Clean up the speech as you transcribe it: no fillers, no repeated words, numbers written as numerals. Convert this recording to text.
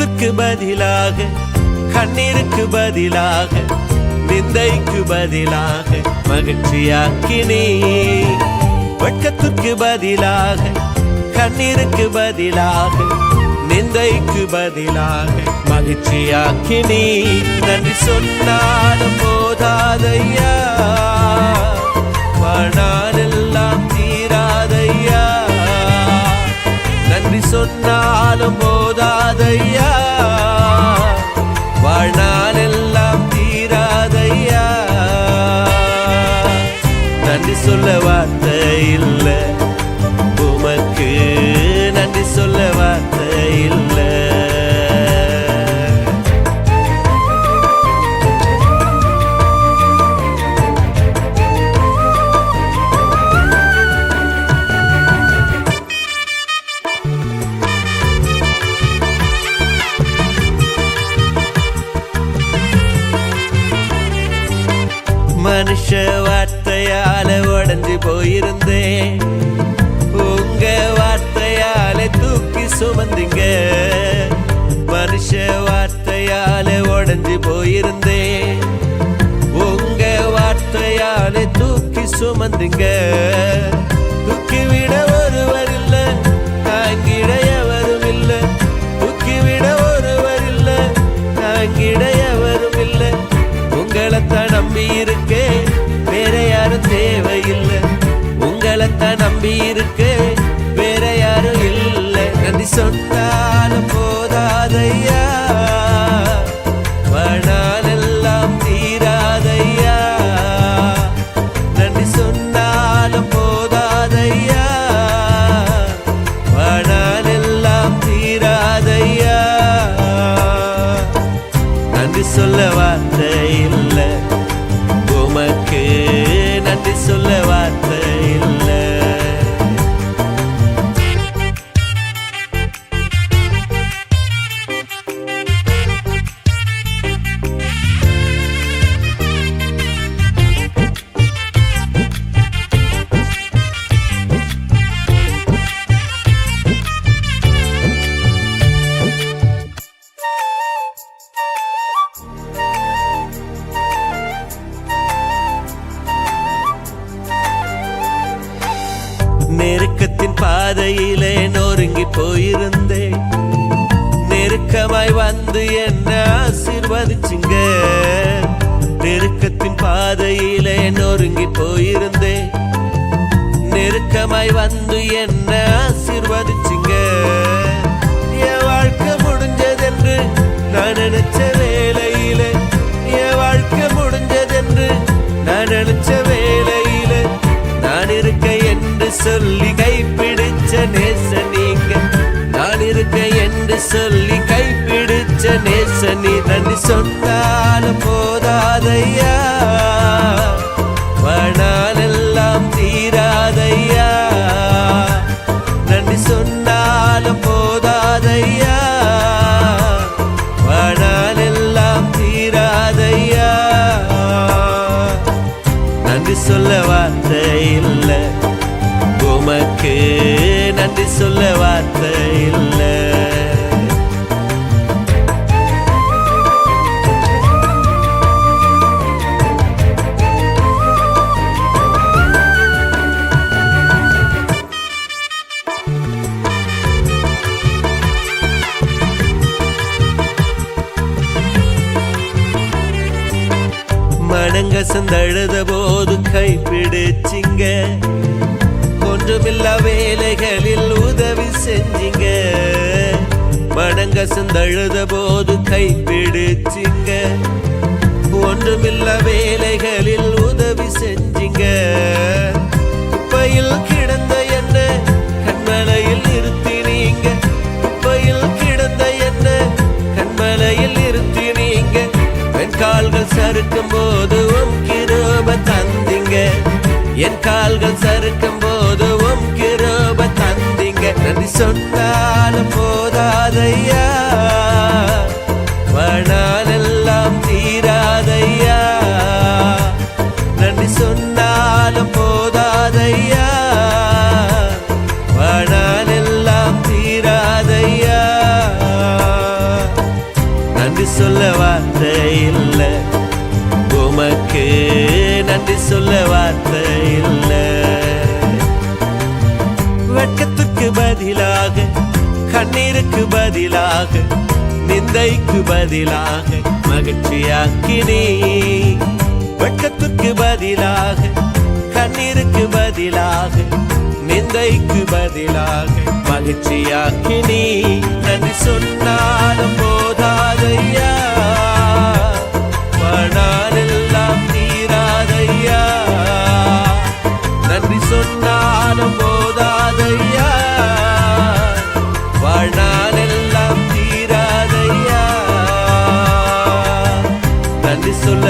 வெட்கத்திற்கு பதிலாக கண்ணீருக்கு பதிலாக நிந்தைக்கு பதிலாக மகிழ்ச்சியாக்கினே. வெட்கத்திற்கு பதிலாக கண்ணீருக்கு பதிலாக நிந்தைக்கு பதிலாக மகிழ்ச்சியாக்கினே. நன்றி சொன்னாலும் போதாதையா, வாழ்நாளெல்லாம் தீராதையா. நன்றி சொன்னாலும் போதாதையா, வாழ்நாளெல்லாம் தீராதையா. நன்றி சொல்ல வார்த்தை இல்லை உமக்கு, நன்றி சொல்ல வார்த்தை இல்லை. மனுஷ வார்த்தையால உடைஞ்சு போயிருந்தேன், உங்க வார்த்தையால தூக்கி சுமந்தீங்க. மனுஷ வார்த்தையால உடைஞ்சு போயிருந்தேன், உங்க வார்த்தையால தூக்கி சுமந்தீங்க. தூக்கிவிட ஒருவர் இல்ல, தாங்கிட எவரும் இல்ல. தூக்கிவிட ஒருவர் இல்ல, தாங்கிட எவரும் இல்ல. உங்களைத்தான் நம்பி இருக்கே, வேற யாரும் தேவையில்லை. உங்களைத்தான் நம்பி இருக்கே, வேற யாரும் இல்லை. நன்றி சொன்னாலும் போதாதையா, வாழ்நாளெல்லாம் தீராதையா. நன்றி சொன்னாலும் போதாதையா, வாழ்நாளெல்லாம் தீராதையா. நன்றி சொல்ல வார்த்தை இல்லை உமக்கு, நன்றி சொல்ல வார்த்தை இல்லை. நெருக்கத்தின் பாதையிலே நொறுங்கி போயிருந்தேன், நெருக்கமாய் வந்து என்ன ஆசீர்வதிச்சிங்க. நெருக்கத்தின் பாதையிலே நொறுங்கி போயிருந்தேன், நெருக்கமாய் வந்து என்ன ஆசீர்வதிச்சிங்க. என் வாழ்க்கை முடிஞ்சதென்று நான் நினைச்ச வேளையில, என் வாழ்க்கை முடிஞ்சதென்று நான் நினைச்ச வேளையில, நான் இருக்க என்று சொல்லி கைப்பிடிச்ச நேச நீங்க. நான் இருக்க என்று சொல்லி கைப்பிடிச்ச நேச நீ. நன்றி சொன்னாலும் போதாதையா, வாழ்நாளெல்லாம் தீராதையா. நன்றி சொன்னாலும் போதாதையா, வாழ்நாளெல்லாம் தீராதையா. நன்றி சொல்ல வார்த்தை இல்லை உமக்கு, நன்றி சொல்ல வார்த்தை இல்லை. மனங்கசந்தழுத போது கைப்பிடிச்சிங்க, ஒன்றுமில்லா வேலைகளில் உதவி செஞ்சிங்க. மனங்கசந்தழுத போது கைப்பிடிச்சிங்க, ஒன்றுமில்லா வேலைகளில் உதவி செஞ்சிங்க. குப்பையில் கிடந்த என்ன கண்மலையில் நிறுத்தினீங்க, குப்பையில் கிடந்த என்ன கண்மலையில் நிறுத்தினீங்க. என் கால்கள் சறுக்கும் போது உம் கிருபை தந்தீங்க, என் கால்கள் சறுக்கும் போது உம் கிருபை தந்தீங்க. நன்றி சொன்னாலும் போதாதையா, வாழ்நாளெல்லாம் தீராதையா. நன்றி சொன்னாலும் போதாதையா, வாழ்நாளெல்லாம் தீராதையா. கண்ணீருக்கு பதிலாக நிந்தைக்கு பதிலாக மகிழ்ச்சியாக்கினே. வெட்கத்துக்கு பதிலாக கண்ணீருக்கு பதிலாக நிந்தைக்கு பதிலாக மகிழ்ச்சியாக்கினே. நன்றி சொன்னாலும் போதாதையா, வாழ்நாளெல்லாம் தீராதையா. நன்றி சொன்னாலும் போதாதையா, வாழ்நாளெல்லாம் தீராதையா. நன்றி சொல்ல